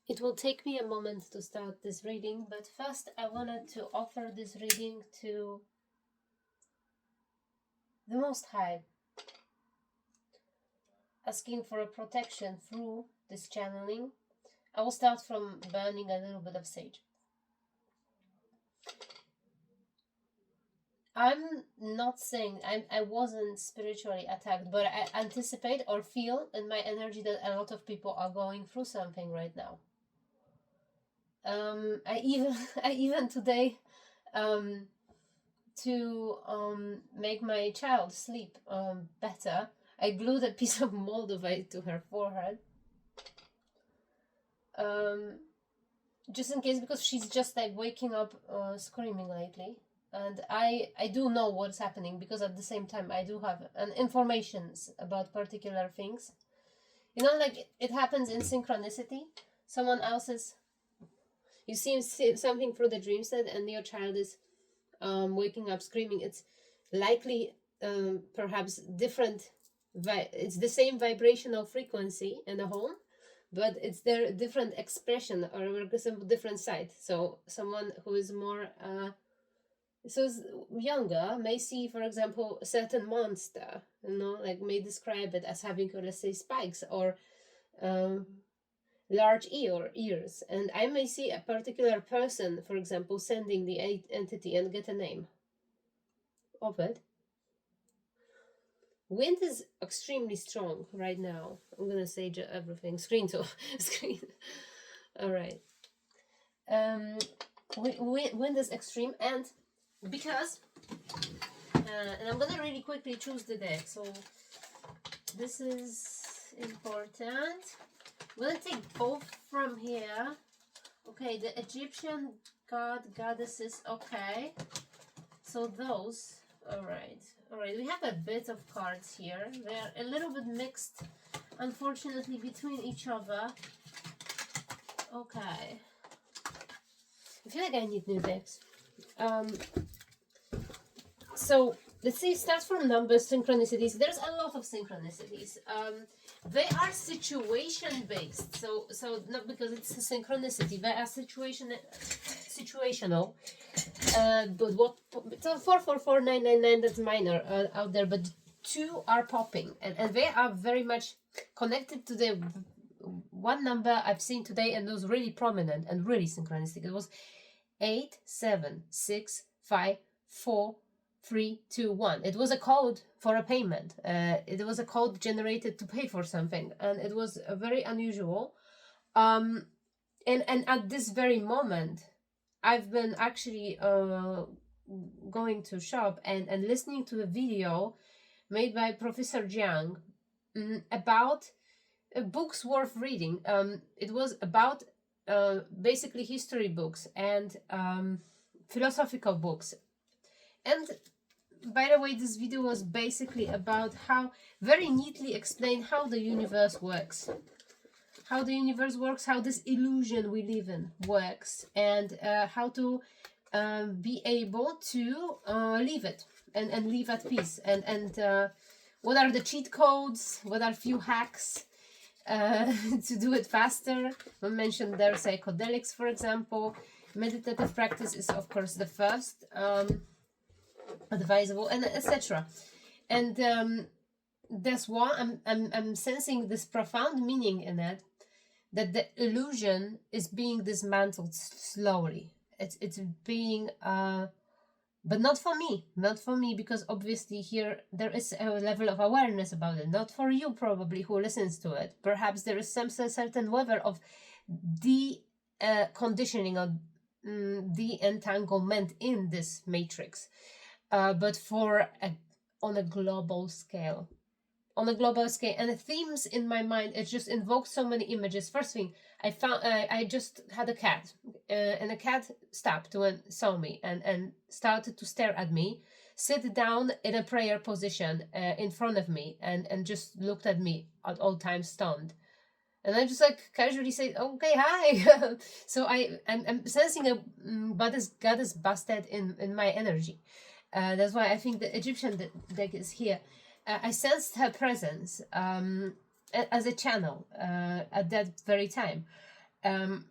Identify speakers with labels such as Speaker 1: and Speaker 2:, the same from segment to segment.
Speaker 1: It will take me a moment to start this reading, but first I wanted to offer this reading to the Most High, asking for a protection through this channeling. I will start from burning a little bit of sage. I'm not saying I wasn't spiritually attacked, but I anticipate or feel in my energy that a lot of people are going through something right now. I even today, to make my child sleep better, I glued a piece of moldavite to her forehead. Just in case, because she's just like waking up screaming lately, and I do know what's happening, because at the same time I do have an informations about particular things, like it happens in synchronicity. Someone else's, you see something through the dream set and your child is waking up screaming. It's likely perhaps different, it's the same vibrational frequency in the home, but it's their different expression or some different side. So someone who is more younger may see, for example, a certain monster, like may describe it as having, let's say, spikes or large ears, and I may see a particular person, for example, sending the entity and get a name of it. Wind is extremely strong right now. I'm gonna say everything. Screen to screen. All right. Wind is extreme, and because and I'm gonna really quickly choose the deck. So this is important. I'm gonna take both from here. Okay, the Egyptian goddesses. Okay, so those. All right. We have a bit of cards here. They're a little bit mixed, unfortunately, between each other. Okay. I feel like I need new decks. So let's see. Start from numbers, synchronicities. There's a lot of synchronicities. They are situation based. So not because it's a synchronicity. They are situational. But what? So 444999. That's minor out there, but two are popping, and they are very much connected to the one number I've seen today, and it was really prominent and really synchronistic. It was 8765431. It was a code for a payment. It was a code generated to pay for something, and it was very unusual. And at this very moment, I've been actually going to shop and listening to a video made by Professor Jiang about books worth reading. It was about basically history books and philosophical books. And by the way, this video was basically about how very neatly explain how the universe works. How this illusion we live in works, and how to be able to leave it and live at peace. And what are the cheat codes? What are few hacks to do it faster? I mentioned there psychedelics, for example. Meditative practice is, of course, the first advisable, and etc. And that's why I'm sensing this profound meaning in it, that the illusion is being dismantled slowly. It's being but not for me, because obviously here there is a level of awareness about it. Not for you probably who listens to it. Perhaps there is some certain level of conditioning or de-entanglement in this matrix, but on a global scale. And the themes in my mind, it just invokes so many images. First thing I found, I just had a cat, and the cat stopped and saw me and started to stare at me, sit down in a prayer position in front of me, and just looked at me at all times stunned. And I just like casually said, "Okay, hi." So I'm sensing a goddess Bastet in my energy. That's why I think the Egyptian deck is here. I sensed her presence as a channel at that very time. And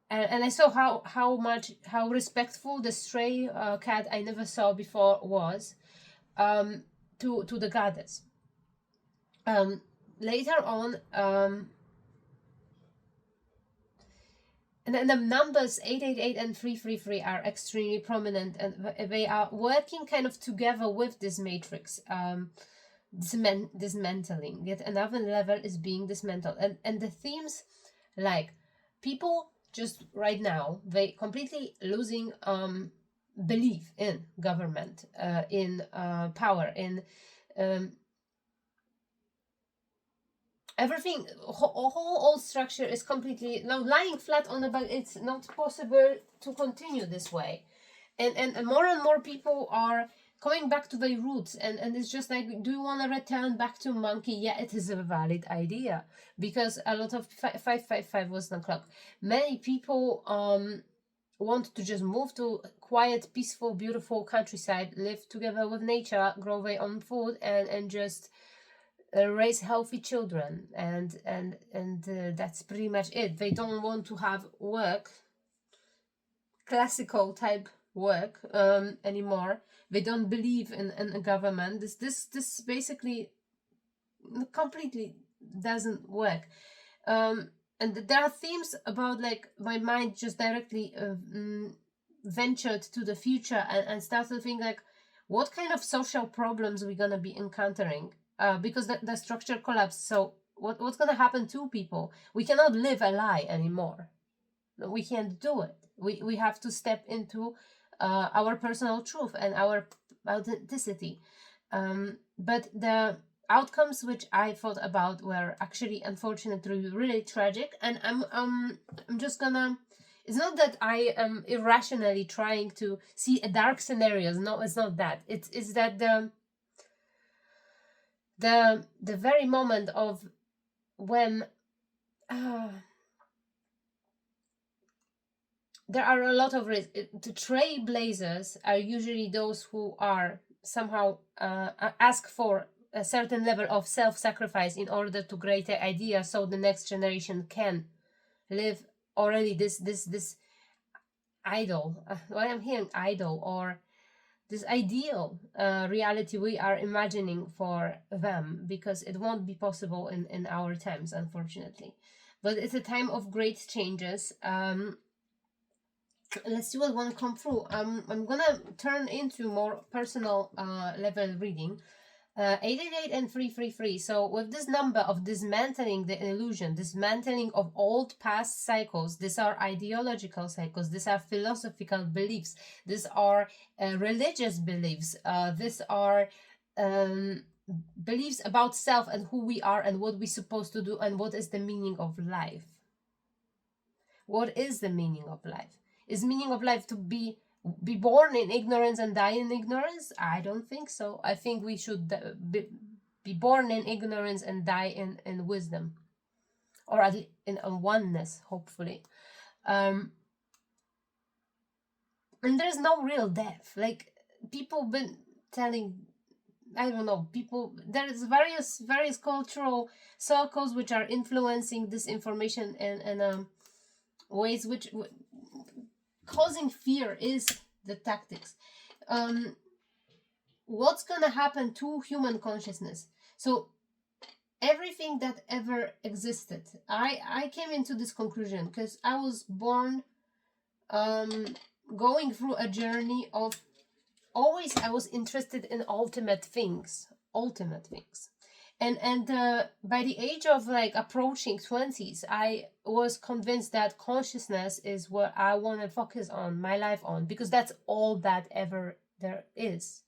Speaker 1: I saw how respectful the stray cat I never saw before was, to the goddess. Later on, and then the numbers 888 and 333 are extremely prominent, and they are working kind of together with this matrix, dismantling. Yet another level is being dismantled, and the themes, like people just right now, they completely losing belief in government, in power, in everything. Whole old structure is completely now lying flat on the back. It's not possible to continue this way, and more people are coming back to their roots, and it's just like, do you want to return back to monkey? Yeah, it is a valid idea, because a lot of 555 was the clock. Many people want to just move to quiet, peaceful, beautiful countryside, live together with nature, grow their own food, and just raise healthy children, and that's pretty much it. They don't want to have work, classical type work, anymore. They don't believe in a government. This basically completely doesn't work. And there are themes about, like, my mind just directly ventured to the future, and started to think, like, what kind of social problems we're gonna be encountering, because the structure collapsed. So what's gonna happen to people? We cannot live a lie anymore. We can't do it. We have to step into our personal truth and our authenticity. But the outcomes which I thought about were actually, unfortunately, really tragic. And I'm just gonna. It's not that I am irrationally trying to see a dark scenarios. No, it's not that. It's that the very moment of when there are a lot of risks. The trailblazers are usually those who are somehow ask for a certain level of self-sacrifice in order to create an idea, so the next generation can live already this idol. What I'm hearing, idol, or this ideal reality we are imagining for them, because it won't be possible in our times, unfortunately. But it's a time of great changes. Let's see what want to come through. I'm gonna turn into more personal level reading. 888 and 333. So with this number of dismantling the illusion, dismantling of old past cycles, these are ideological cycles, these are philosophical beliefs, these are religious beliefs, these are beliefs about self and who we are and what we're supposed to do and what is the meaning of life. What is the meaning of life? Is meaning of life to be born in ignorance and die in ignorance? I don't think so. I think we should be born in ignorance and die in wisdom, or at least in oneness, hopefully. And there's no real death. Like, people been telling, I don't know, people, there's various cultural circles which are influencing this information in ways which causing fear is the tactics. What's gonna happen to human consciousness? So everything that ever existed, I came into this conclusion because I was born going through a journey of, always I was interested in ultimate things. And by the age of, like, approaching 20s, I was convinced that consciousness is what I want to focus on my life on, because that's all that ever there is.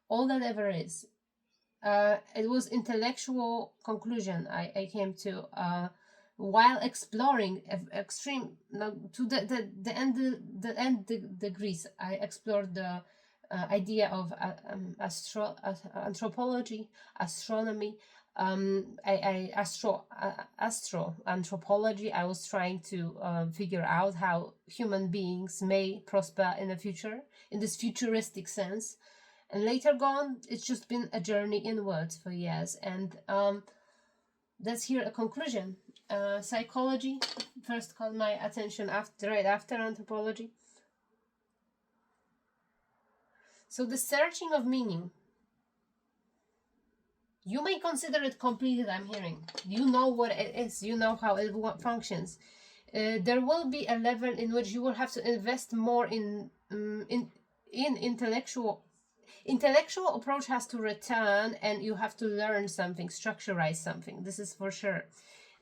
Speaker 1: All that ever is. It was intellectual conclusion I came to while exploring extreme, to the end degrees. I explored the idea of anthropology, astronomy, astro anthropology. I was trying to figure out how human beings may prosper in the future, in this futuristic sense. And later gone, it's just been a journey inwards for years. And that's here a conclusion. psychology first caught my attention right after anthropology. So the searching of meaning, you may consider it completed. I'm hearing you know what it is, you know how it functions. There will be a level in which you will have to invest more in intellectual approach has to return, and you have to learn something, structurize something. This is for sure.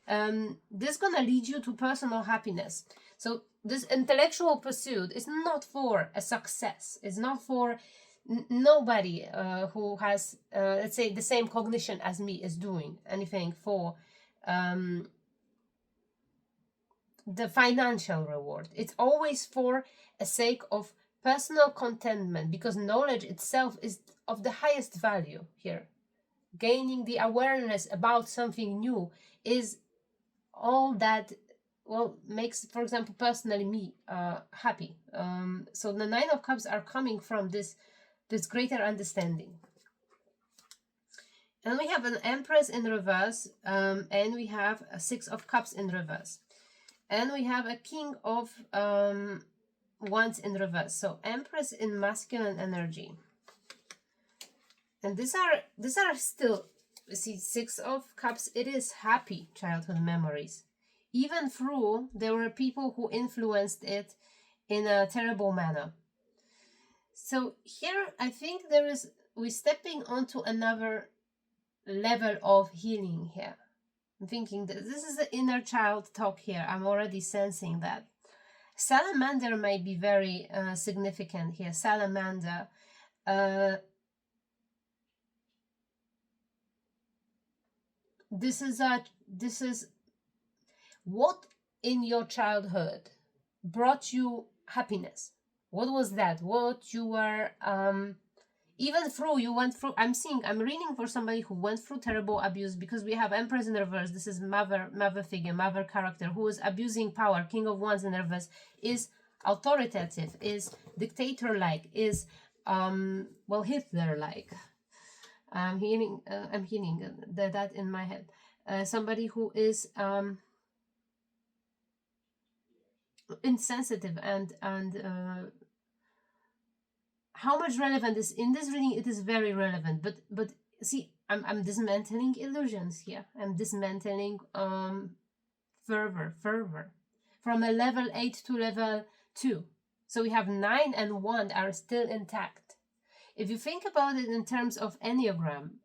Speaker 1: This is gonna lead you to personal happiness. So this intellectual pursuit is not for a success. It's not for nobody who has, let's say, the same cognition as me is doing anything for the financial reward. It's always for a sake of personal contentment, because knowledge itself is of the highest value here. Gaining the awareness about something new is all that, well, makes, for example, personally me happy. So the Nine of Cups are coming from this greater understanding. And we have an Empress in reverse, and we have a Six of Cups in reverse, and we have a King of Wands in reverse. So Empress in masculine energy, and these are still, see, Six of Cups. It is happy childhood memories, even through there were people who influenced it in a terrible manner. So here I think we're stepping onto another level of healing here. I'm thinking that this is the inner child talk here. I'm already sensing that. Salamander may be very significant here. Salamander. This is what in your childhood brought you happiness. What was that? What you were even through, you went through. I'm reading for somebody who went through terrible abuse, because we have Empress in reverse. This is mother figure, mother character who is abusing power. King of Wands in reverse is authoritative, is dictator-like, is Hitler-like. I'm hearing that in my head. Somebody who is insensitive and how much relevant is in this reading? It is very relevant, but see, I'm dismantling illusions here. I'm dismantling fervor from a level 8 to level 2. So we have 9 and 1 are still intact. If you think about it in terms of Enneagram,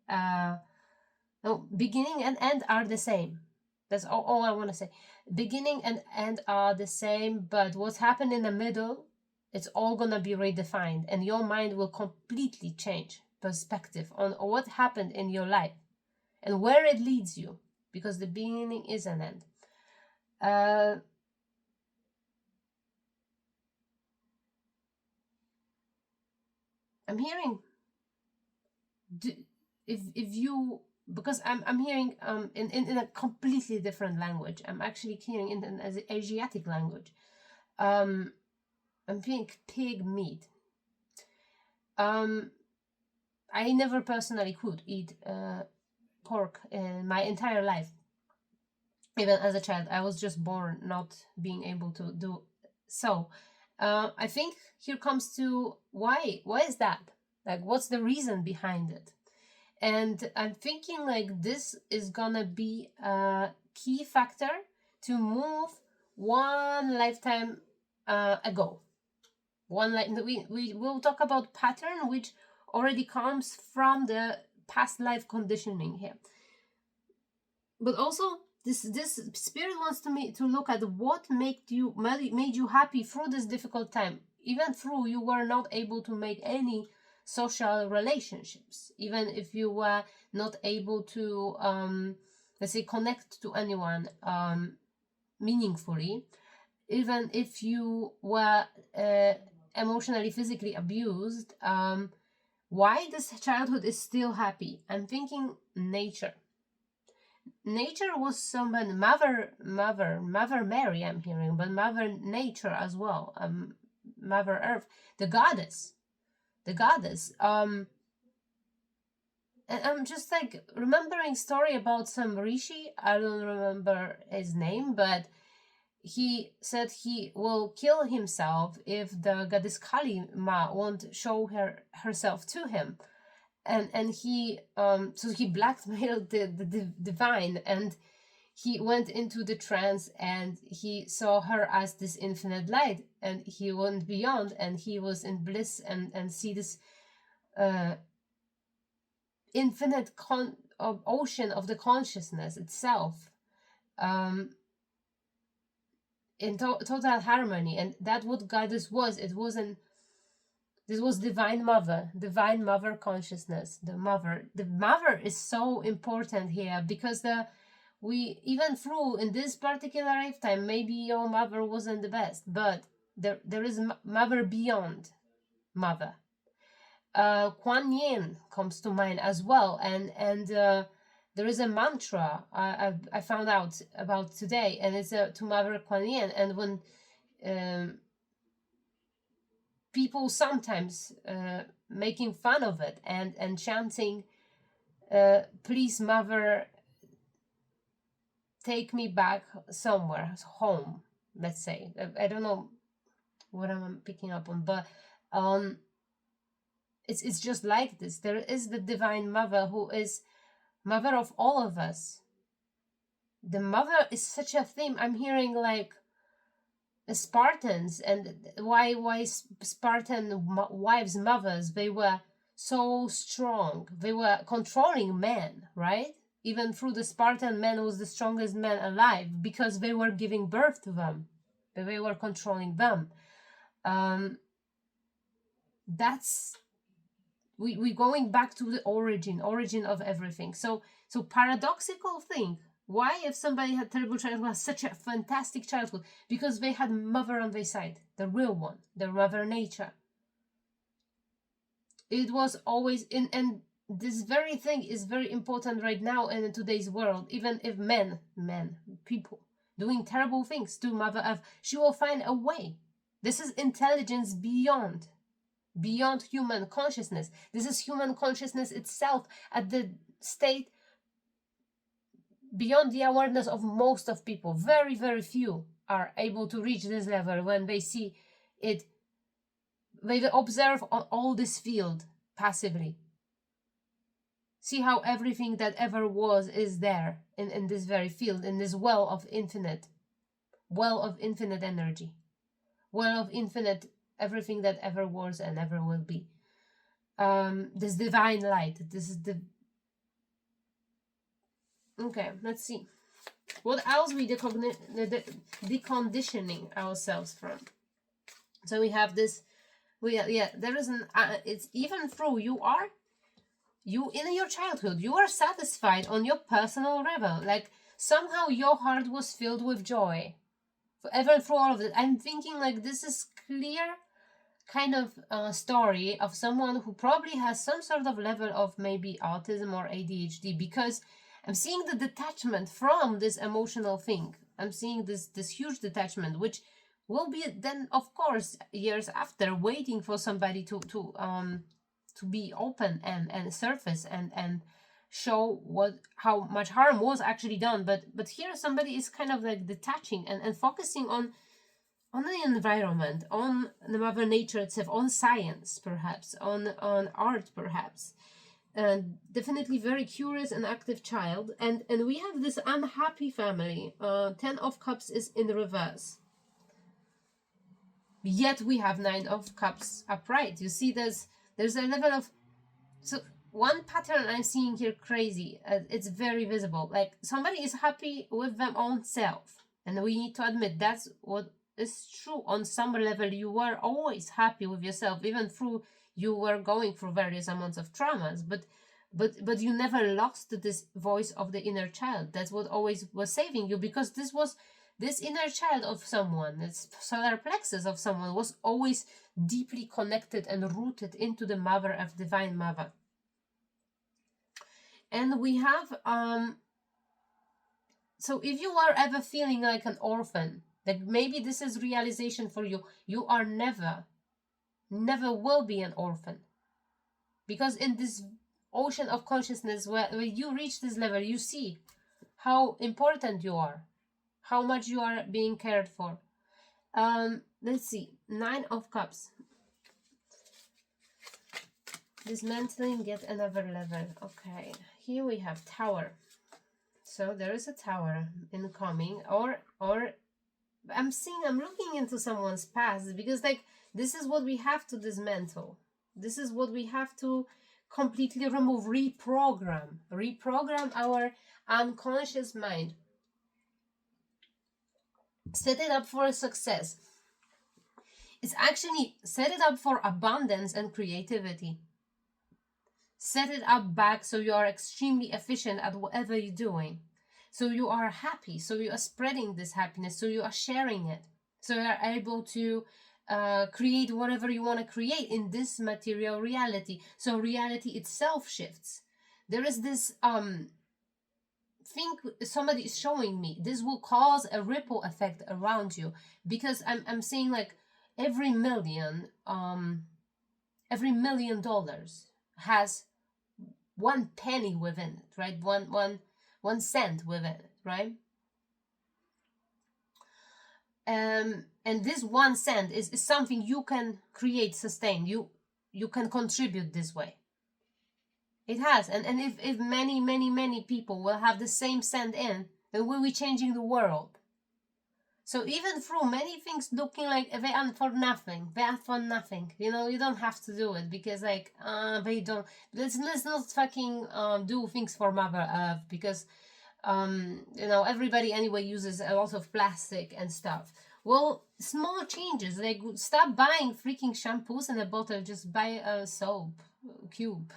Speaker 1: beginning and end are the same. That's all I want to say. Beginning and end are the same, but what's happened in the middle, it's all going to be redefined, and your mind will completely change perspective on what happened in your life and where it leads you, because the beginning is an end. I'm hearing, if you, because I'm hearing in a completely different language. I'm actually hearing in an Asiatic language. I'm hearing pig meat. I never personally could eat pork in my entire life. Even as a child, I was just born not being able to do so. I think here comes to why is that? Like, what's the reason behind it? And I'm thinking like this is gonna be a key factor to move one lifetime ago. We will talk about pattern, which already comes from the past life conditioning here. But also this spirit wants to look at what made you happy through this difficult time, even through you were not able to make any social relationships, even if you were not able to let's say connect to anyone meaningfully, even if you were emotionally, physically abused, why this childhood is still happy. I'm thinking nature was somebody, mother Mary, I'm hearing, but mother nature as well, mother earth, the goddess. and I'm just like remembering story about some rishi. I don't remember his name, but he said he will kill himself if the goddess Kali Ma won't show herself to him, and he so he blackmailed the divine, and he went into the trance and he saw her as this infinite light, and he went beyond and he was in bliss and see this uh infinite ocean of the consciousness itself, um in total harmony. And that what goddess was. It wasn't, this was divine mother consciousness. The mother is so important here, because we, even through in this particular lifetime, maybe your mother wasn't the best, but there is mother beyond mother. Kuan Yin comes to mind as well, and there is a mantra I found out about today, and it's to Mother Kuan Yin. And when people sometimes making fun of it and chanting, please Mother, take me back somewhere home, let's say. I don't know what I'm picking up on, but it's just like this. There is the divine mother who is mother of all of us. The mother is such a theme. I'm hearing like the Spartans, and why Spartan wives, mothers, they were so strong. They were controlling men, right? Even through the Spartan man was the strongest man alive, because they were giving birth to them. They were controlling them. That's we going back to the origin of everything. So paradoxical thing. Why, if somebody had terrible childhood, has such a fantastic childhood? Because they had mother on their side, the real one, the mother nature. It was always in, and this very thing is very important right now in today's world. Even if people doing terrible things to Mother Earth, she will find a way. This is intelligence beyond human consciousness. This is human consciousness itself at the state beyond the awareness of most of people. Very, very few are able to reach this level when they see it. They observe all this field passively. See how everything that ever was is there in this very field, in this well of infinite energy, well of infinite everything that ever was and ever will be. This divine light. This is the. Okay, let's see. What else we deconditioning ourselves from? So we have this. There is an. It's even through you in your childhood, you are satisfied on your personal level. Like somehow your heart was filled with joy. Even through all of it, I'm thinking like this is clear kind of story of someone who probably has some sort of level of maybe autism or ADHD, because I'm seeing the detachment from this emotional thing. I'm seeing this huge detachment, which will be then, of course, years after, waiting for somebody to be open and surface and show how much harm was actually done. But here somebody is kind of like detaching and focusing on the environment, on the mother nature itself, on science perhaps, on art perhaps. And definitely very curious and active child. And we have this unhappy family. 10 of Cups is in the reverse. Yet we have 9 of Cups upright. You see there's a level of... So one pattern I'm seeing here crazy. It's very visible. Like somebody is happy with their own self. And we need to admit that's what is true. On some level you were always happy with yourself, even through you were going through various amounts of traumas, but you never lost this voice of the inner child. That's what always was saving you, because this inner child of someone, this solar plexus of someone, was always deeply connected and rooted into the mother of divine mother. And we have so if you are ever feeling like an orphan, that maybe this is realization for you. You are never will be an orphan. Because in this ocean of consciousness where you reach this level, you see how important you are, how much you are being cared for. Let's see, 9 of Cups. Dismantling yet another level. Okay, here we have Tower. So there is a tower incoming, or I'm looking into someone's past, because like this is what we have to dismantle. This is what we have to completely remove, reprogram our unconscious mind. Set it up for success. It's actually set it up for abundance and creativity. Set it up back so you are extremely efficient at whatever you're doing. So you are happy, so you are spreading this happiness, so you are sharing it. So you are able to create whatever you want to create in this material reality. So reality itself shifts. There is this thing somebody is showing me. This will cause a ripple effect around you, because I'm seeing like every $1 million has 1 penny within it, right? One cent within it, right? And this 1 cent is something you can create, sustain. You can contribute this way. It has, and if many people will have the same cent in, then we'll be changing the world. So even through many things looking like they are for nothing, you know, you don't have to do it, because like they don't. Let's not fucking do things for Mother Earth, because you know, everybody anyway uses a lot of plastic and stuff. Well, small changes, like stop buying freaking shampoos in a bottle, just buy a soap cube.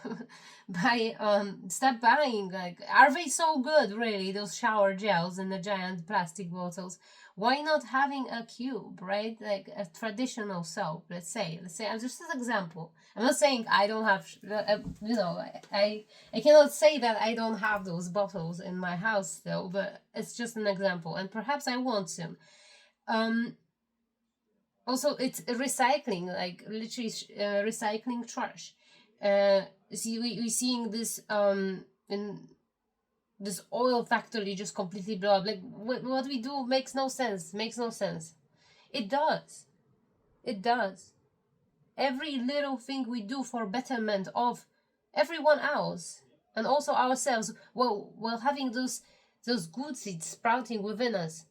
Speaker 1: Stop buying, like, are they so good really, those shower gels in the giant plastic bottles? Why not having a cube, right? Like a traditional soap, let's say just an example. I'm not saying I don't have, you know, I cannot say that I don't have those bottles in my house still, but it's just an example, and perhaps I want to. Also, it's recycling, like literally recycling trash. We're seeing this in this oil factory just completely blow up. Like what we do makes no sense. It does. Every little thing we do for betterment of everyone else and also ourselves, well having those good seeds sprouting within us,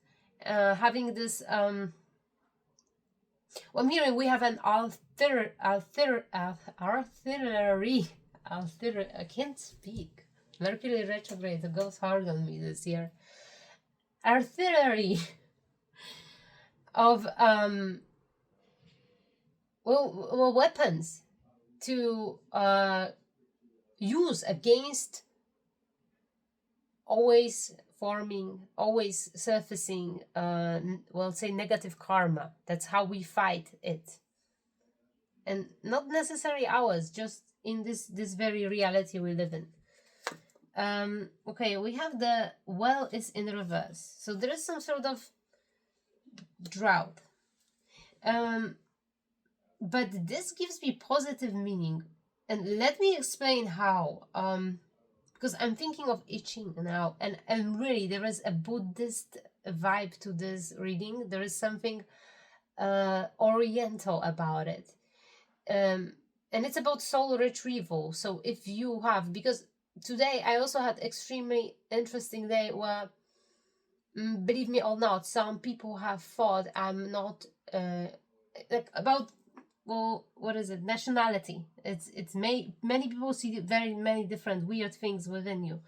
Speaker 1: having this well, I'm hearing we have an artillery. I can't speak. Mercury retrograde, it goes hard on me this year. Artillery of weapons to use against always forming, always surfacing, say negative karma. That's how we fight it. And not necessarily ours, just in this very reality we live in. Okay, we have the well is in reverse. So there is some sort of drought. But this gives me positive meaning. And let me explain how. Because I'm thinking of I Ching now, and really there is a Buddhist vibe to this reading. There is something oriental about it. And it's about soul retrieval. So if you have, because today I also had extremely interesting day where, believe me or not, some people have thought I'm not like about, well, what is it, nationality. It's many people see very many different weird things within you,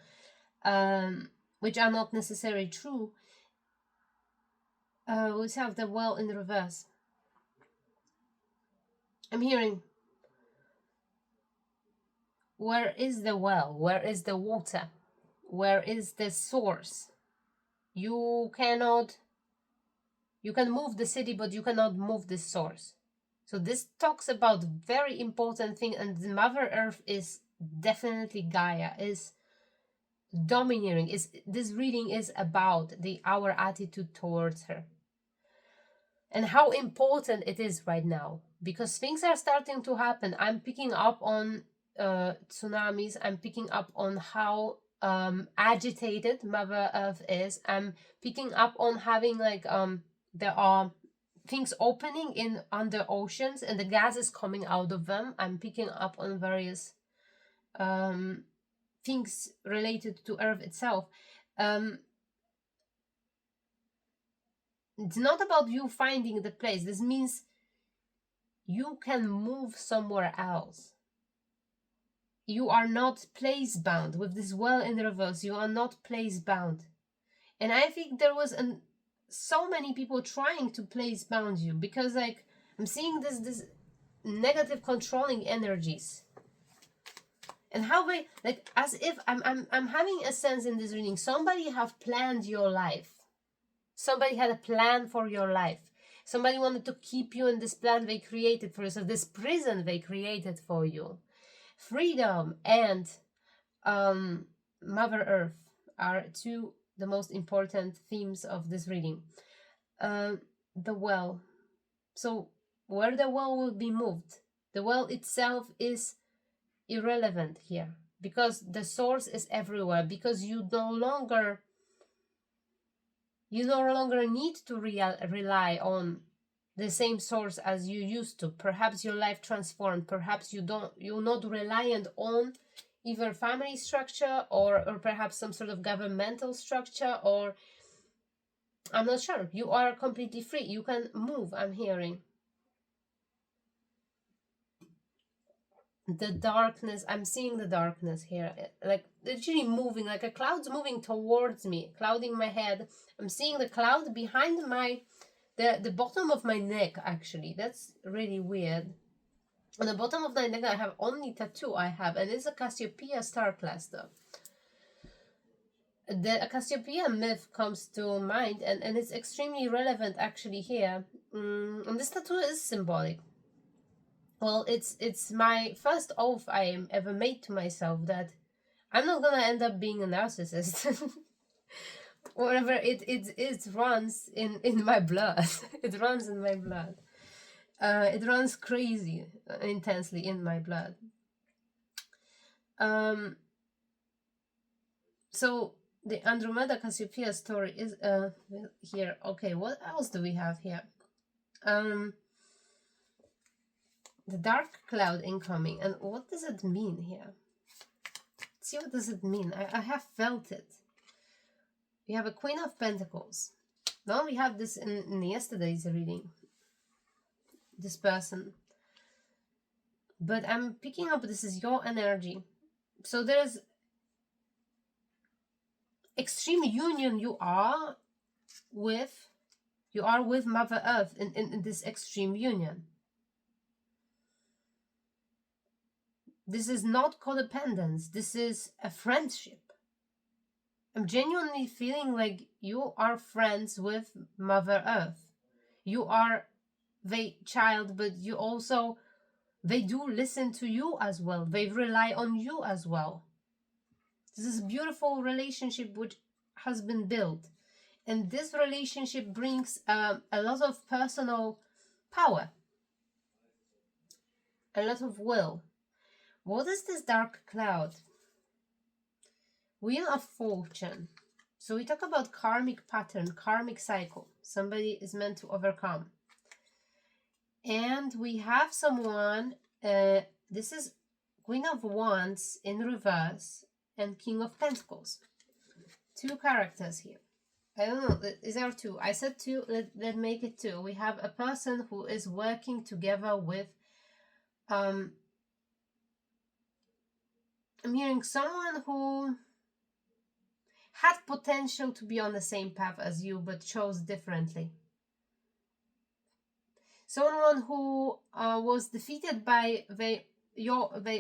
Speaker 1: which are not necessarily true. We have the well in reverse. I'm hearing, where is the well? Where is the water? Where is the source? You can move the city, but you cannot move the source. So this talks about very important thing, and the Mother Earth is definitely Gaia, is domineering. This reading is about our attitude towards her. And how important it is right now, because things are starting to happen. I'm picking up on tsunamis. I'm picking up on how agitated Mother Earth is. I'm picking up on having like there are things opening in under oceans and the gas is coming out of them. I'm picking up on various things related to Earth itself. It's not about you finding the place. This means you can move somewhere else. You are not place bound with this well in reverse. You are not place bound. And I think there was so many people trying to place bound you, because like I'm seeing this negative controlling energies. And how they, like, as if I'm having a sense in this reading, somebody have planned your life. Somebody had a plan for your life. Somebody wanted to keep you in this plan they created for yourself, this prison they created for you. Freedom and Mother Earth are two the most important themes of this reading. The well. So where the well will be moved? The well itself is irrelevant here, because the source is everywhere, because you no longer need to rely on the same source as you used to. Perhaps your life transformed. Perhaps you're not reliant on either family structure or perhaps some sort of governmental structure, or I'm not sure. You are completely free. You can move, I'm hearing. The darkness, I'm seeing the darkness here, like literally moving, like a cloud's moving towards me, clouding my head. I'm seeing the cloud behind the bottom of my neck, actually. That's really weird. On the bottom of my neck I have only tattoo I have, and it's a Cassiopeia star cluster. The Cassiopeia myth comes to mind, and it's extremely relevant actually here. And this tattoo is symbolic. Well, it's my first oath I ever made to myself that I'm not gonna end up being a narcissist. Whatever it runs in my blood. It runs in my blood. It runs crazy, intensely in my blood. So the Andromeda Cassiopeia story is here. Okay, what else do we have here? The dark cloud incoming. And what does it mean here? Let's see, what does it mean? I have felt it. We have a Queen of Pentacles. Now we have this in yesterday's reading. This person. But I'm picking up this is your energy. So there's extreme union you are with Mother Earth in this extreme union. This is not codependence. This is a friendship. I'm genuinely feeling like you are friends with Mother Earth. You are the child, but you also, they do listen to you as well. They rely on you as well. This is a beautiful relationship which has been built. And this relationship brings a lot of personal power. A lot of will. What is this dark cloud? Wheel of Fortune. So we talk about karmic pattern, karmic cycle. Somebody is meant to overcome. And we have someone, this is Queen of Wands in reverse and King of Pentacles. Two characters here. I don't know, is there two? I said two, let's make it two. We have a person who is working together with, I'm hearing someone who had potential to be on the same path as you, but chose differently. Someone who was defeated by their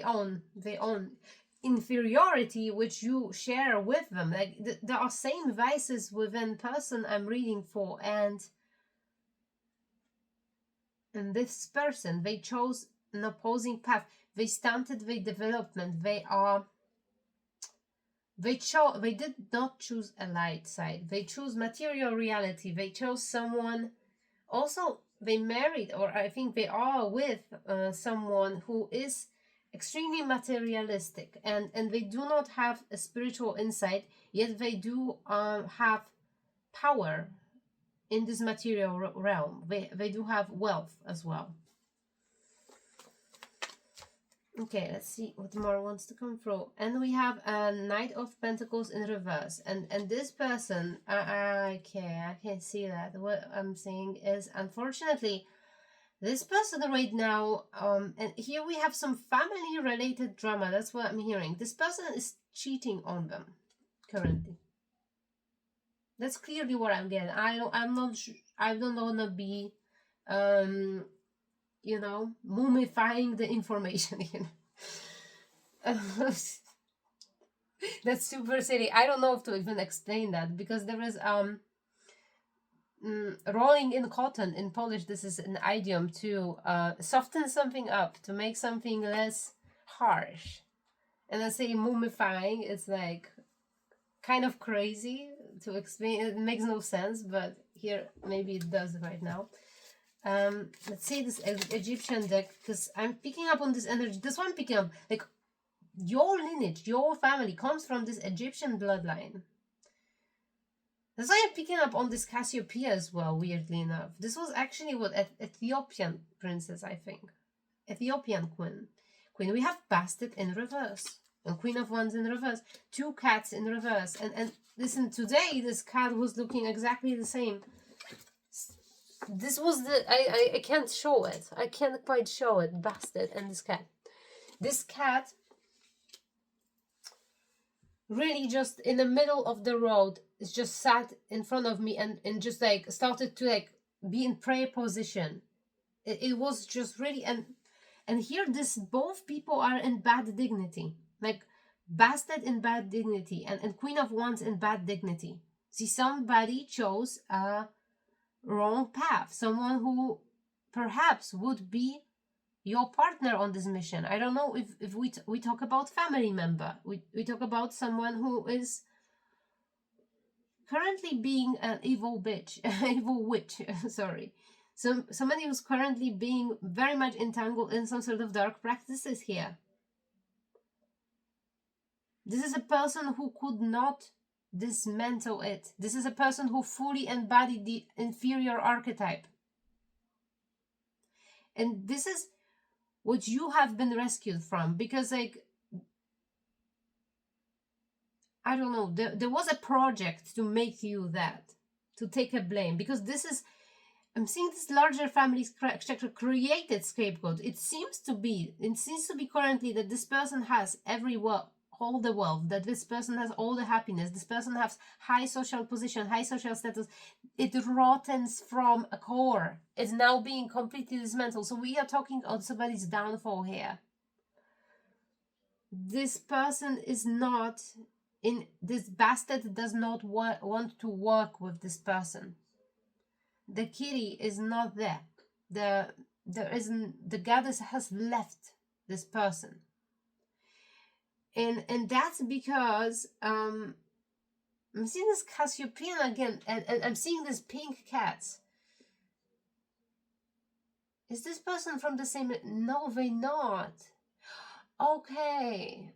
Speaker 1: own inferiority, which you share with them. Like there are same vices within person I'm reading for, and this person, they chose an opposing path. They stunted their development. They did not choose a light side. They chose material reality. They chose someone. Also, they married, or I think they are with someone who is extremely materialistic, and they do not have a spiritual insight, yet they do have power in this material realm. They do have wealth as well. Okay, let's see what more wants to come through. And we have a Knight of Pentacles in reverse. And this person, okay, I can see that. What I'm saying is, unfortunately, this person right now, and here we have some family-related drama. That's what I'm hearing. This person is cheating on them currently. That's clearly what I'm getting. I don't want to be, you know, mummifying the information. You know? That's super silly. I don't know if to even explain that, because there is rolling in cotton in Polish. This is an idiom to soften something up, to make something less harsh. And I say mummifying, it's like kind of crazy to explain. It makes no sense, but here maybe it does right now. Let's see this Egyptian deck, because I'm picking up on this energy. This one picking up, like, your lineage, your family comes from this Egyptian bloodline. That's why I'm picking up on this Cassiopeia as well, weirdly enough. This was actually what Ethiopian princess, I think. Ethiopian queen. We have Bastet in reverse. And Queen of Wands in reverse. Two cats in reverse. And listen, today this cat was looking exactly the same. This was the... I can't show it. I can't quite show it. Bastet and this cat. This cat really just in the middle of the road is just sat in front of me and just like started to like be in prayer position. It was just really... And here this both people are in bad dignity. Like Bastet in bad dignity and Queen of Wands in bad dignity. See, somebody chose a wrong path. Someone who perhaps would be your partner on this mission. I don't know if we talk about family member. We talk about someone who is currently being an evil bitch, evil witch, sorry. Somebody who's currently being very much entangled in some sort of dark practices here. This is a person who could not dismantle it. This is a person who fully embodied the inferior archetype. And this is what you have been rescued from, because like, I don't know, there was a project to make you that, to take a blame, because this is, I'm seeing this larger family structure created scapegoat. It seems to be currently that this person has all the wealth, that this person has all the happiness, this person has high social position, high social status. It rottens from a core. It's now being completely dismantled. So we are talking about somebody's downfall here. This person is not in this. Bastet does not want to work with this person. The kitty is not there. The goddess has left this person. And that's because I'm seeing this Cassiopeian again, and I'm seeing this pink cat. Is this person from the same... No, they're not. Okay.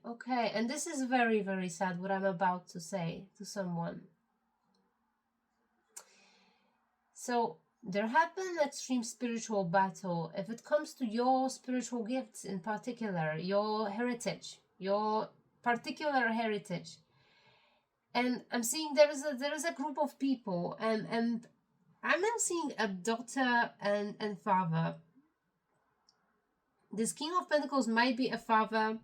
Speaker 1: And this is very, very sad, what I'm about to say to someone. So there have been extreme spiritual battle. If it comes to your spiritual gifts in particular, your heritage, your particular heritage, and I'm seeing there is a group of people, and I'm now seeing a daughter and father. This King of Pentacles might be a father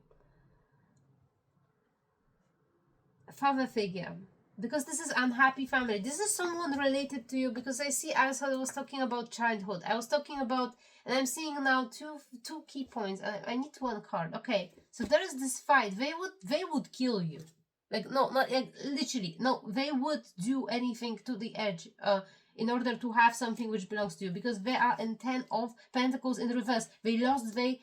Speaker 1: figure, because this is unhappy family. This is someone related to you, because I was talking about childhood. I was talking about, and I'm seeing now two key points. I need one card. Okay, so there is this fight. They would kill you. Like, no, not like, literally. No, they would do anything to the edge in order to have something which belongs to you, because they are in 10 of Pentacles in reverse. They lost their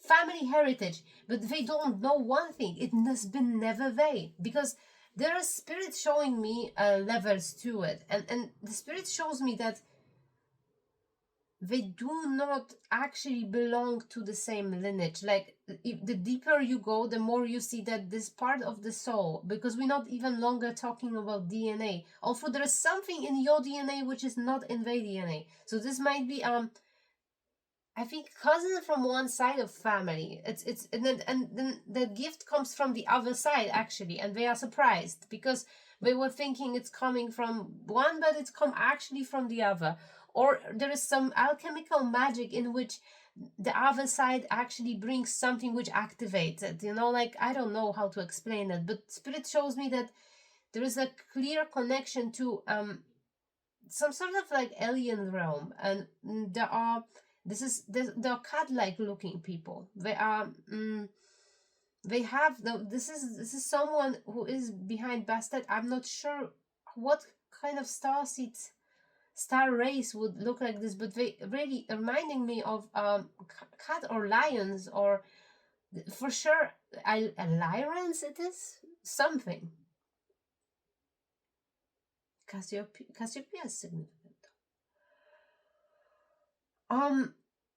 Speaker 1: family heritage, but they don't know one thing. It has been never they, because there are spirits showing me levels to it, and the spirit shows me that they do not actually belong to the same lineage. Like, if the deeper you go, the more you see that this part of the soul, because we're not even longer talking about DNA. Also, there is something in your DNA which is not in their DNA. So this might be I think cousin from one side of family. It's and then the gift comes from the other side actually, and they are surprised because they were thinking it's coming from one, but it's come actually from the other. Or there is some alchemical magic in which the other side actually brings something which activates it. Like, I don't know how to explain it, but spirit shows me that there is a clear connection to some sort of like alien realm, and there are they are cat-like looking people. They are they have this is someone who is behind Bastet. I'm not sure what kind of star race would look like this, but they really reminding me of cat or lions, or for sure a lions. It is something. Cassiopeia is significant.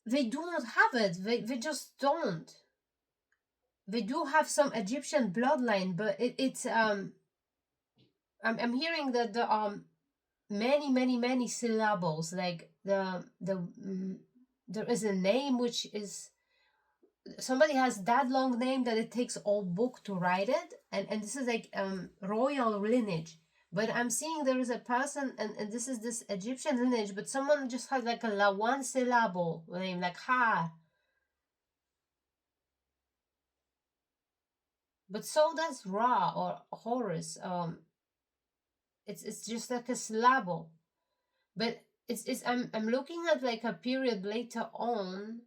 Speaker 1: They do not have it. They just don't. They do have some Egyptian bloodline, but it's I'm hearing that there are many syllables. Like there is a name which is, somebody has that long name that it takes all book to write it, and this is like royal lineage. But I'm seeing there is a person, and this is this Egyptian lineage, but someone just has like a one syllable name, like Ha. But so does Ra or Horus. It's just like a syllable. But it's I'm looking at like a period later on.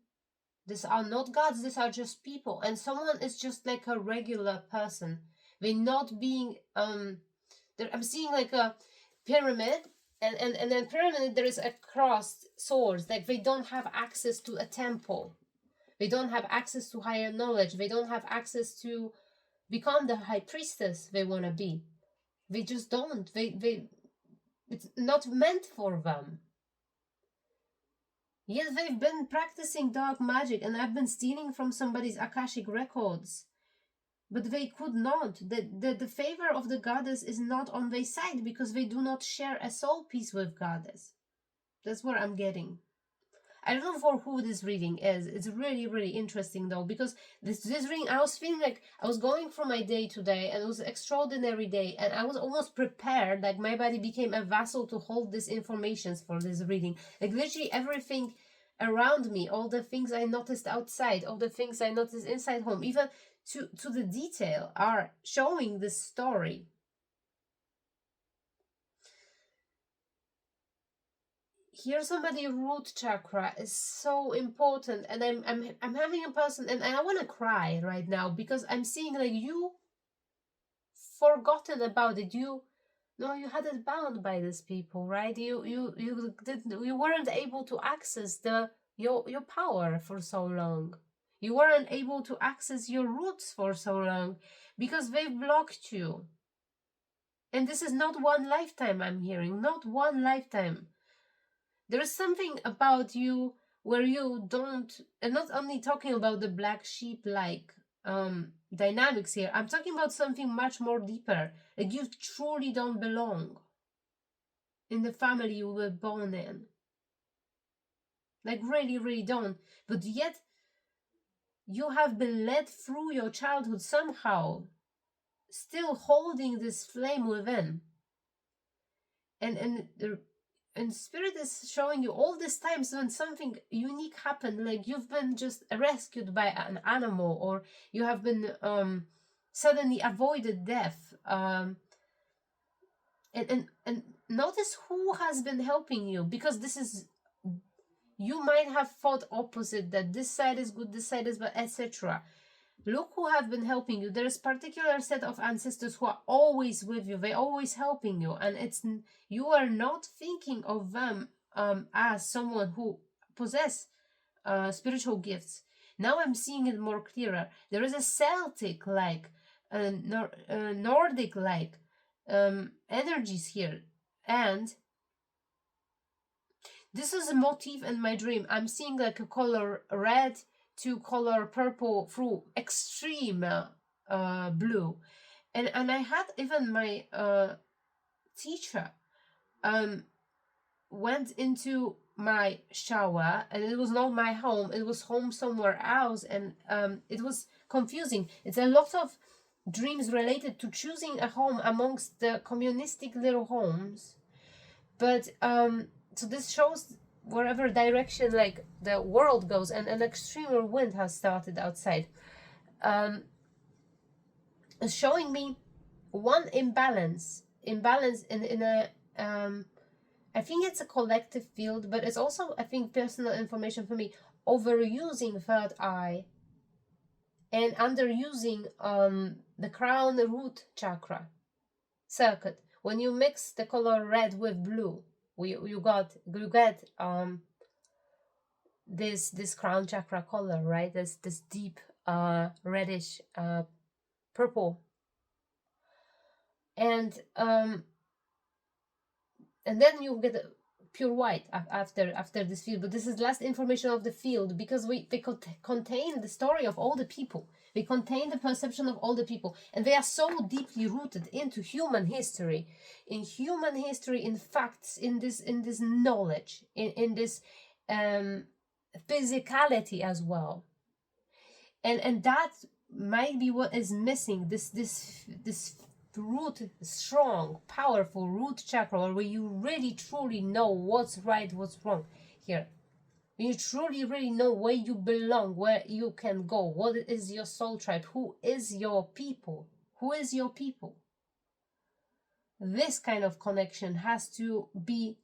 Speaker 1: These are not gods, these are just people. And someone is just like a regular person. They're not being I'm seeing like a pyramid, and then pyramid there is a crossed swords. Like, they don't have access to a temple. They don't have access to higher knowledge. They don't have access to become the high priestess they want to be. They just don't. They it's not meant for them. Yes, they've been practicing dark magic, and I've been stealing from somebody's Akashic records. But they could not. The favor of the goddess is not on their side because they do not share a soul piece with goddess. That's what I'm getting. I don't know for who this reading is. It's really interesting though, because this reading, I was feeling like I was going through my day today, and it was an extraordinary day, and I was almost prepared, like my body became a vessel to hold this information for this reading. Like, literally everything around me, all the things I noticed outside, all the things I noticed inside home, even to the detail, are showing this story. Here, somebody root chakra is so important, and I'm having a person, and I want to cry right now because I'm seeing like you forgotten about it. You had it bound by these people, right? You weren't able to access your power for so long. You weren't able to access your roots for so long because they blocked you. And this is not one lifetime, I'm hearing, not one lifetime. There is something about you where you don't, and not only talking about the black sheep like dynamics here, I'm talking about something much more deeper. Like, you truly don't belong in the family you were born in. Like, really don't. But yet you have been led through your childhood somehow, still holding this flame within. And spirit is showing you all these times when something unique happened, like you've been just rescued by an animal, or you have been suddenly avoided death. And notice who has been helping you, because this is, you might have thought opposite, that this side is good, this side is bad, etc. Look who have been helping you. There is particular set of ancestors who are always with you. They're always helping you, and you are not thinking of them as someone who possess spiritual gifts. Now I'm seeing it more clearer. There is a Celtic like, Nordic like energies here, and This is a motif in my dream. I'm seeing like a color red to color purple through extreme blue. And I had even my teacher went into my shower, and it was not my home, it was home somewhere else, and it was confusing. It's a lot of dreams related to choosing a home amongst the communistic little homes. But so this shows wherever direction like the world goes, and an extreme wind has started outside, showing me one imbalance in a I think it's a collective field, but it's also, I think, personal information for me. Overusing third eye and underusing the crown root chakra circuit. When you mix the color red with blue, you get this crown chakra color, right? This deep reddish purple, and then you get pure white after this field. But this is last information of the field, because they contain the story of all the people. They contain the perception of all the people, and they are so deeply rooted into human history, in facts, in this knowledge, in this physicality as well, and that might be what is missing. This root, strong, powerful root chakra, where you really truly know what's right, what's wrong. Here, you truly really know where you belong, where you can go, what is your soul tribe, who is your people. This kind of connection has to be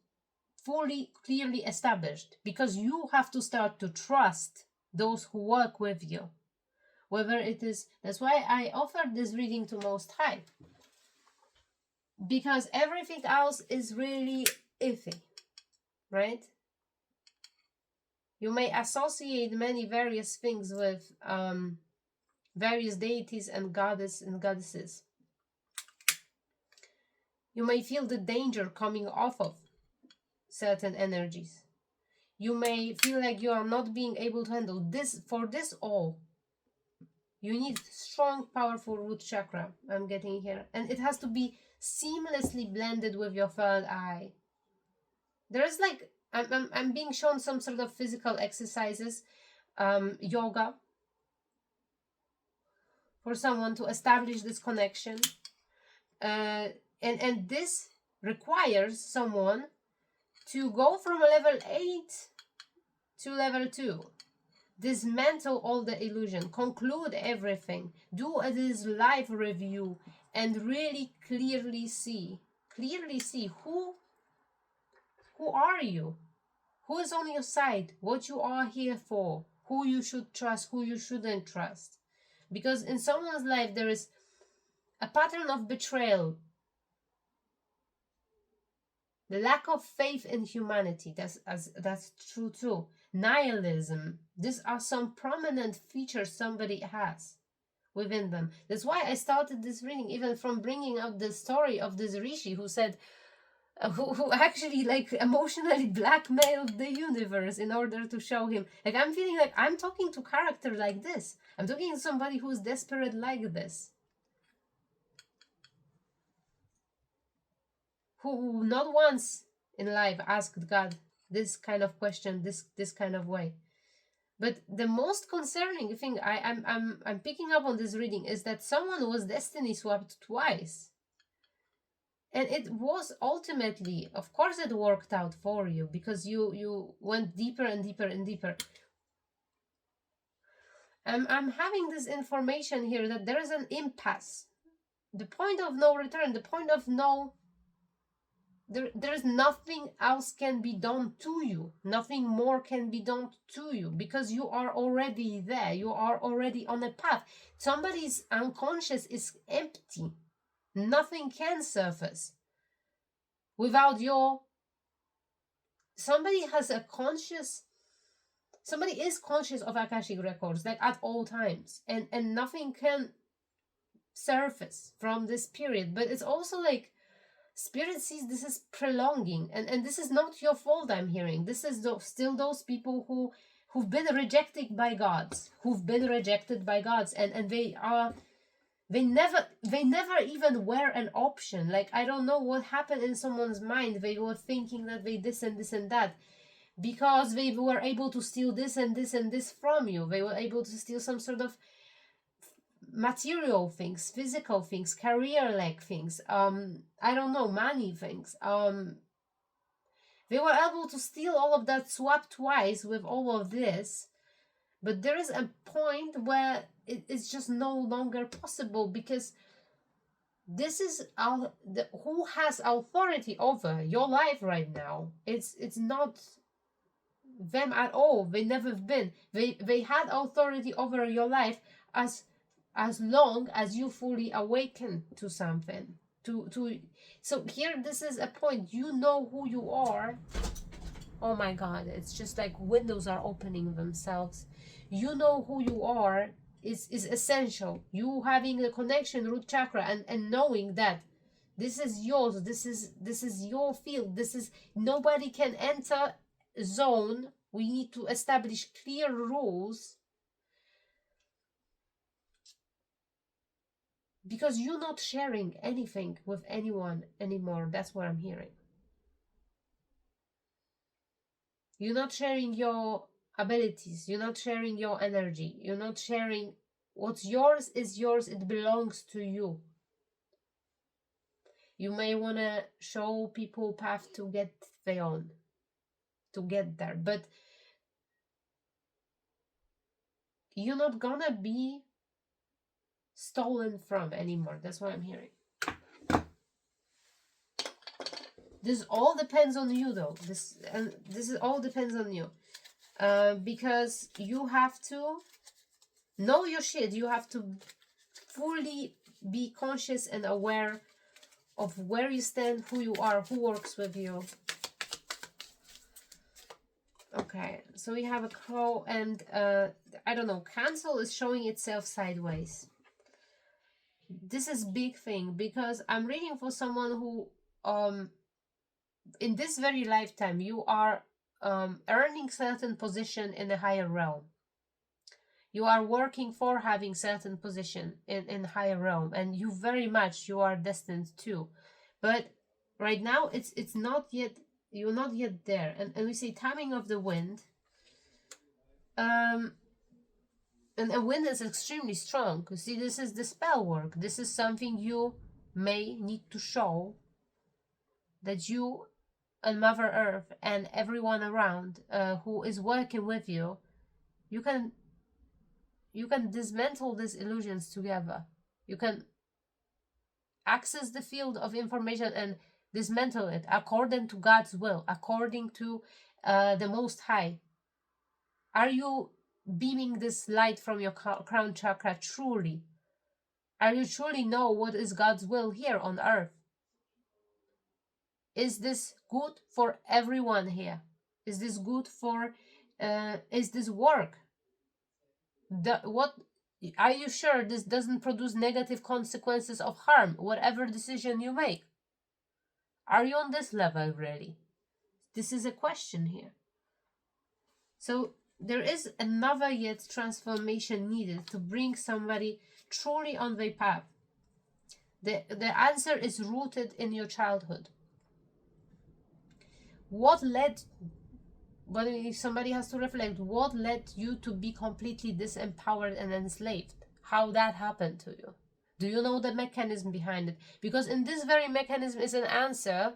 Speaker 1: fully, clearly established, because you have to start to trust those who work with you, whether it is. That's why I offered this reading to Most High, because everything else is really iffy, right? You may associate many various things with various deities and goddesses. You may feel the danger coming off of certain energies. You may feel like you are not being able to handle this. For this all, you need strong, powerful root chakra, I'm getting here. And it has to be seamlessly blended with your third eye. There is like, I'm being shown some sort of physical exercises, yoga, for someone to establish this connection. And this requires someone to go from level 8 to level 2. Dismantle all the illusion, conclude everything, do this live review, and really clearly see who are you, who is on your side, what you are here for, who you should trust, who you shouldn't trust. Because in someone's life there is a pattern of betrayal, the lack of faith in humanity. That's true too. Nihilism. These are some prominent features somebody has within them. That's why I started this reading, even from bringing up the story of this rishi who said, who actually like emotionally blackmailed the universe in order to show him. Like, I'm feeling like I'm talking to character like this. I'm talking to somebody who's desperate like this, who not once in life asked God this kind of question, this kind of way. But the most concerning thing I'm picking up on this reading is that someone was destiny swapped twice. And it was ultimately, of course it worked out for you, because you went deeper and deeper and deeper. I'm having this information here that there is an impasse. The point of no return, the point of no... There is nothing else can be done to you. Nothing more can be done to you, because you are already there. You are already on a path. Somebody's unconscious is empty. Nothing can surface without your... Somebody is conscious of Akashic records, like at all times. And nothing can surface from this period. But it's also like Spirit sees this is prolonging, and this is not your fault. I'm hearing this is still those people who've been rejected by gods, and they never even were an option. Like, I don't know what happened in someone's mind. They were thinking that they this and this and that, because they were able to steal this and this and this from you. They were able to steal some sort of material things, physical things, career like things, I don't know, money things. They were able to steal all of that, swap twice with all of this. But there is a point where it's just no longer possible, because this is who has authority over your life right now. It's not them at all. They never have been. They had authority over your life as long as you fully awaken to something. So here, this is a point. You know who you are. Oh my God, it's just like windows are opening themselves. You know who you are is essential. You having the connection, root chakra, and knowing that this is yours, this is your field, this is, nobody can enter zone. We need to establish clear rules, because you're not sharing anything with anyone anymore. That's what I'm hearing. You're not sharing your abilities. You're not sharing your energy. You're not sharing what's yours is yours. It belongs to you. You may want to show people path to get their own, to get there, but you're not gonna be stolen from anymore. That's what I'm hearing. This all depends on you, though. This is all depends on you, because you have to know your shit. You have to fully be conscious and aware of where you stand, who you are, who works with you. Okay, so we have a crow, and I don't know, cancel is showing itself sideways. This is big thing, because I'm reading for someone who in this very lifetime you are earning certain position in a higher realm. You are working for having certain position in higher realm, and you very much you are destined to. But right now it's not yet, you're not yet there. And we say timing of the wind. And a wind is extremely strong. You see, this is the spell work. This is something you may need to show, that you and Mother Earth and everyone around who is working with you, you can dismantle these illusions together. You can access the field of information and dismantle it according to God's will, according to the Most High. Are you beaming this light from your crown chakra truly? Are you truly know what is God's will here on earth? Is this good for everyone here? Is this good for, is this work? What are you sure this doesn't produce negative consequences of harm, whatever decision you make? Are you on this level really? This is a question here. So there is another yet transformation needed to bring somebody truly on the path. The answer is rooted in your childhood. What led, but if somebody has to reflect, what led you to be completely disempowered and enslaved? How that happened to you? Do you know the mechanism behind it? Because in this very mechanism is an answer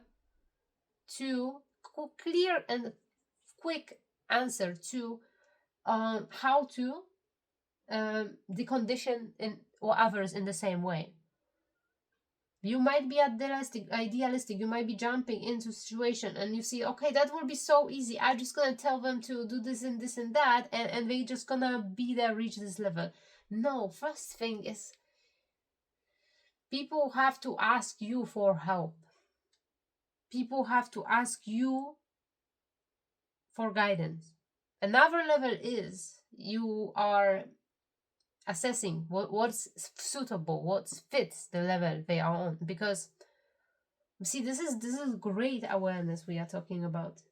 Speaker 1: to clear and quick answer to how to decondition in or others in the same way. You might be idealistic, you might be jumping into a situation and you see, okay, that will be so easy. I'm just gonna tell them to do this and this and that, and they just gonna be there, reach this level. No, first thing is people have to ask you for help. People have to ask you for guidance. Another level is you are assessing what's suitable, what fits the level they are on. Because See, this is great awareness we are talking about.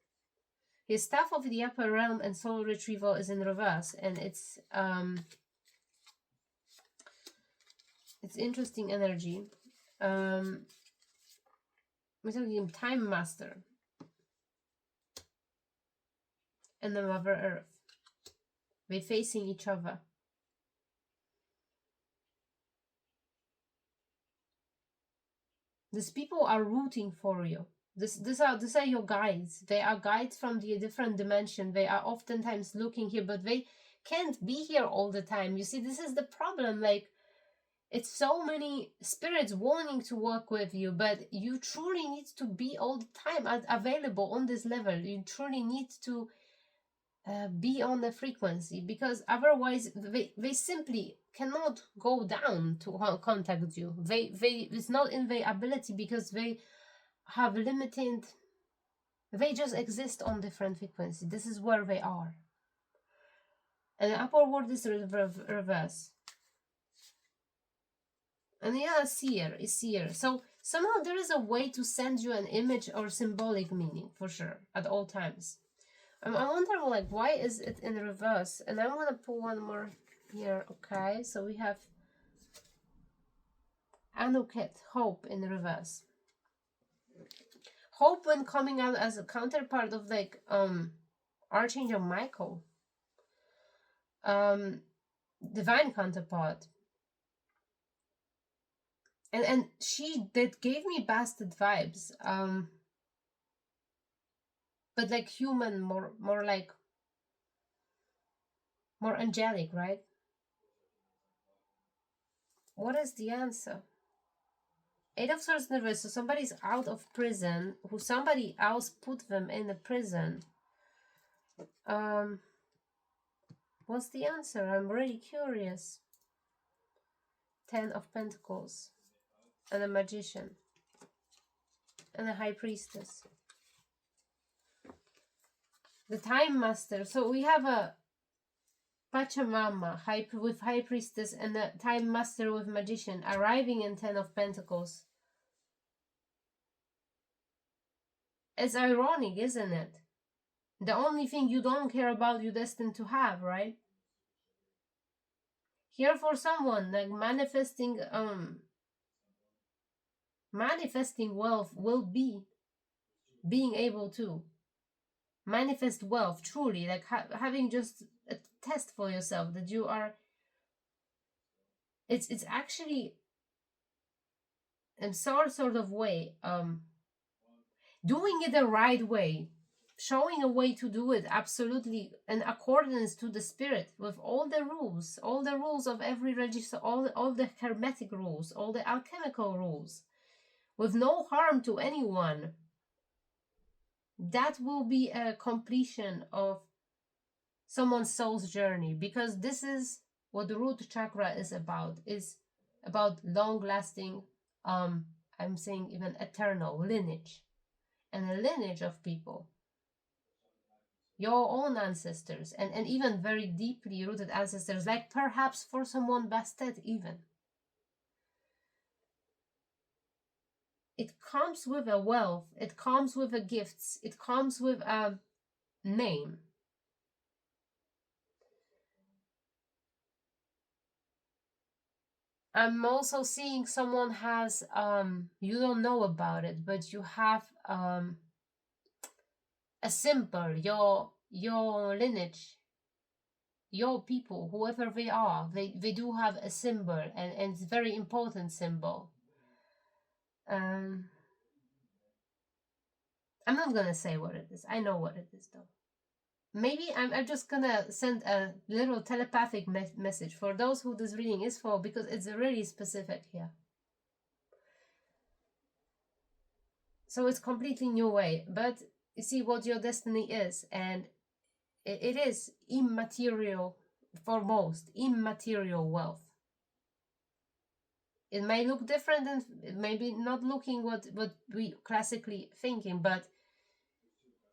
Speaker 1: His staff of the upper realm and soul retrieval is in reverse, and it's interesting energy. We're talking Time Master and the Mother Earth. They're facing each other. These people are rooting for you. These are your guides. They are guides from the different dimension. They are oftentimes looking here, but they can't be here all the time. You see, this is the problem. Like, it's so many spirits wanting to work with you, but you truly need to be all the time available on this level. You truly need to be on the frequency, because otherwise they simply cannot go down to contact you. They it's not in their ability, because they have limited, they just exist on different frequency. This is where they are. And the upper world is reverse. And yeah, seer is seer. So somehow there is a way to send you an image or symbolic meaning, for sure, at all times. I wonder, like, why is it in reverse? And I want to pull one more here. Okay, so we have Anuket, hope in reverse. Hope, when coming out as a counterpart of, like, Archangel Michael, divine counterpart. And she did gave me bastard vibes. But like human, more like more angelic, right? What is the answer? Eight of Swords in reverse. So somebody's out of prison, who somebody else put them in a prison. What's the answer? I'm really curious. 10 of Pentacles. And a Magician. And a High Priestess. The Time Master. So we have a Pachamama with High Priestess and a Time Master with Magician arriving in 10 of Pentacles. It's ironic, isn't it? The only thing you don't care about, you're destined to have, right? Here for someone, like manifesting wealth will be being able to manifest wealth, truly, like having just a test for yourself that you are, it's actually in sort of way, doing it the right way, showing a way to do it absolutely in accordance to the spirit, with all the rules of every register, all the hermetic rules, all the alchemical rules, with no harm to anyone. That will be a completion of someone's soul's journey, because this is what the root chakra is about long-lasting, I'm saying even eternal lineage, and a lineage of people, your own ancestors, and even very deeply rooted ancestors, like perhaps for someone Bastet even. It comes with a wealth, it comes with a gifts, it comes with a name. I'm also seeing someone has, you don't know about it, but you have a symbol, your lineage, your people, whoever they are, they do have a symbol, and it's a very important symbol. I'm not gonna say what it is. I know what it is, though. Maybe I'm just gonna send a little telepathic message for those who this reading is for, because it's really specific here. So it's completely new way, but you see what your destiny is, and it is immaterial, for most, immaterial wealth. It may look different, and it may be not looking what we classically thinking, but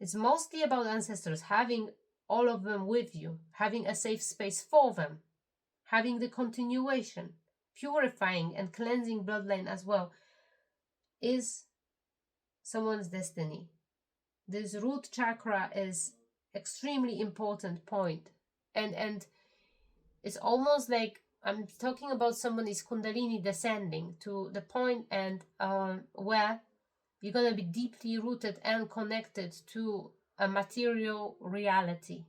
Speaker 1: it's mostly about ancestors, having all of them with you, having a safe space for them, having the continuation, purifying and cleansing bloodline as well, is someone's destiny. This root chakra is extremely important point, and it's almost like I'm talking about somebody's kundalini descending to the point and where you're gonna be deeply rooted and connected to a material reality.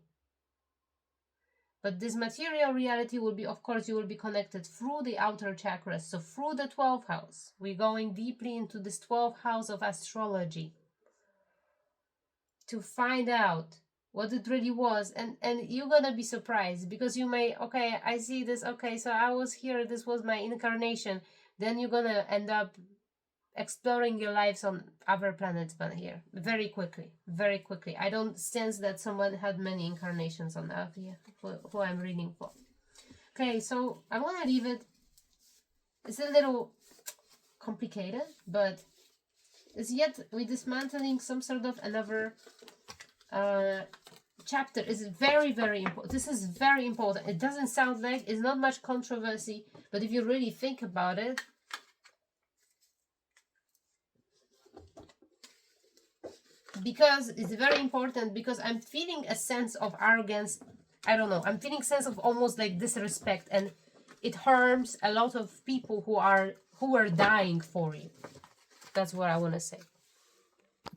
Speaker 1: But this material reality will be, of course, you will be connected through the outer chakras, so through the 12th house. We're going deeply into this 12th house of astrology to find out what it really was. And you're gonna be surprised, because you may, okay, I see this, okay, so I was here, this was my incarnation. Then you're gonna end up exploring your lives on other planets, but here very quickly, very quickly. I don't sense that someone had many incarnations on Earth here, who I'm reading for. Okay, so I'm gonna leave it. It's a little complicated, but it's yet we're dismantling some sort of another chapter. Is very, very important. This is very important. It doesn't sound like it's not much controversy, but if you really think about it, because it's very important, because I'm feeling a sense of arrogance. I don't know, I'm feeling sense of almost like disrespect, and it harms a lot of people who are dying for you. That's what I want to say.